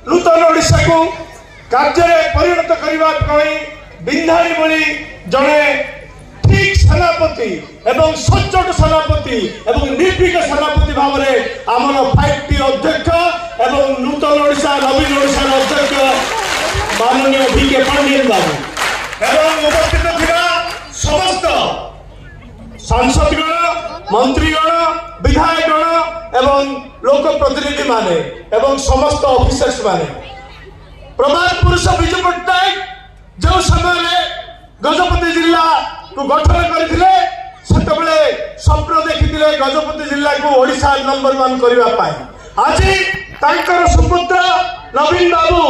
नूतन ओडिशा को कार्य परिणत करने बिंधाणी भली जड़े ठीक सेनापति एवं सचोट सेनापति एवं निर्भीक सेनापति भाव में आमर 5टी अध्यक्ष एवं नूतन ओडिशा नवीन ओडिशा अध्यक्ष माननीय VK पांडियन बाबू एवं उपस्थित थिला समस्त सांसदगण मंत्रीगण विधायकगण एवं लोक प्रतिनिधि माने एवं समस्त ऑफिसर्स माने प्रभात पुरुष विजु पट्टनायक जो समय गजपति जिला को गठन करथिले सेतबेले स्वप्न देखिथिले गजपति जिला को ओडिशा नंबर 1 करबा आज तांकर सुपुत्र नवीन बाबू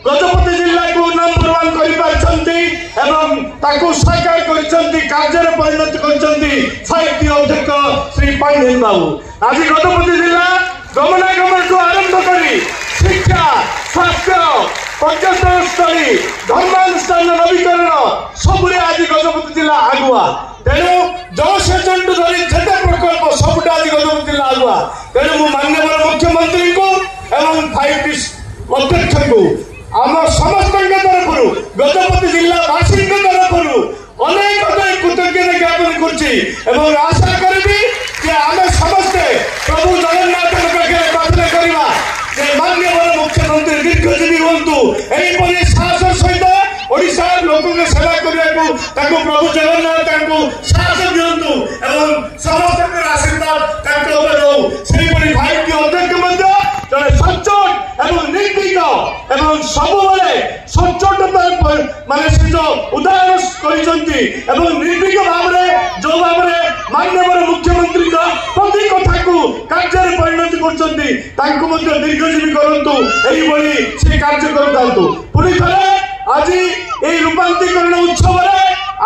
गजपति जिला को नंबर 1 करि पारछंती एवं ताको साकार करछंती कार्य परिणत करछंती 5टी अध्यक्ष श्री पांडियन बाबू आज गजपति जिला गमनागमन को आरंभ करी शिक्षा स्वास्थ्य पर्यटन स्थली धर्मानुष्ठान नवीकरण सबुरे आज गजपति जिला आगुआ तेणु जलसेचन धरी जेते प्रकल्प सबुटा आज गजपति जिला आगुआ तेणु मु माननीय मुख्यमंत्री को एवं 5टी अध्यक्ष को आम समस्त तरफ गजपति जिला वासी तरफ अनेक अनेक कृतज्ञता ज्ञापन कर आशा करी कि आम समस्ते प्रभु जगन्नाथ प्रार्थना करवा माननीय मुख्यमंत्री दीर्घजीवी हूँ साहस सहित ओडिशा लोक सेवा करने प्रभु जगन्नाथ साहस दिंतु समस्त आशीर्वाद से 5टी अध्यक्ष जड़े सचोट एवं निर्भीक एवं सबुले सचोटता माने से जो उदाहरण कर निर्भीक भाव में जो भाव में माननीय मुख्यमंत्री प्रति कथा को कार्य परिणत कर दीर्घजीवी करूँ से कार्य करूँ पुणी थे आज ये रूपांतरीकरण उत्सव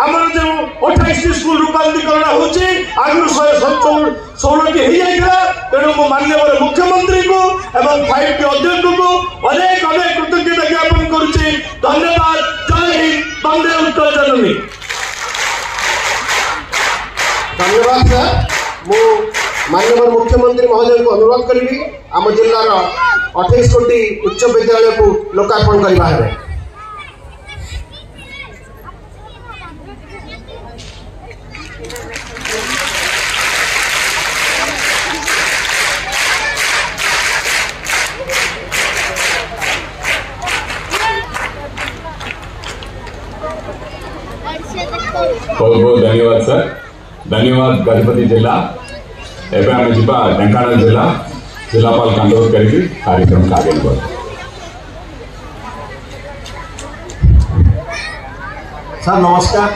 आमर जो 28 स्कूल रूपांतरीकरण होगी आगु 116 तेणु मो माननीय मुख्यमंत्री को एवं 5टी अध्यक्ष को अनेक अनेक कृतज्ञता ज्ञापन करुच्ची धन्यवाद जय हिंद वंदे उत्कल जननी धन्यवाद सर मु माननीय मुख्यमंत्री महोदय को अनुरोध करी आम जिलार 28 कोटी उच्च विद्यालय को लोकार्पण करवा है बहुत बहुत धन्यवाद सर धन्यवाद गजपति जिला एवं आम जा ढेंकानाल जिला जिलापाल का अनुरोध करके कार्यक्रम का आगे बढ़ सर नमस्कार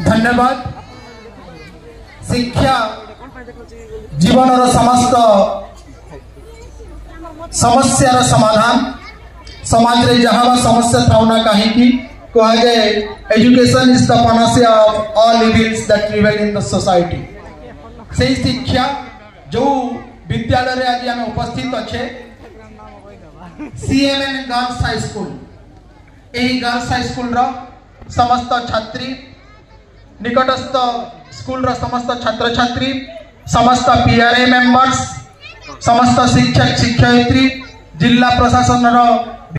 धन्यवाद। शिक्षा जीवन समस्त समस्या समाधान समाज रे जहाँ समस्या थाउना कहीं कह जाए education is the panacea of all evils that prevail in the society. से शिक्षा जो विद्यालय रे आज आम उपस्थित अच्छे सीएमएन गर्ल्स हाई स्कूल, यही गर्ल्स हाई स्कूल रो समस्त छात्री निकटस्थ स्कूल रो समस्त छात्र छात्री समस्त पीआरए मेंबर्स समस्त शिक्षक शिक्षयित्री जिला प्रशासन रो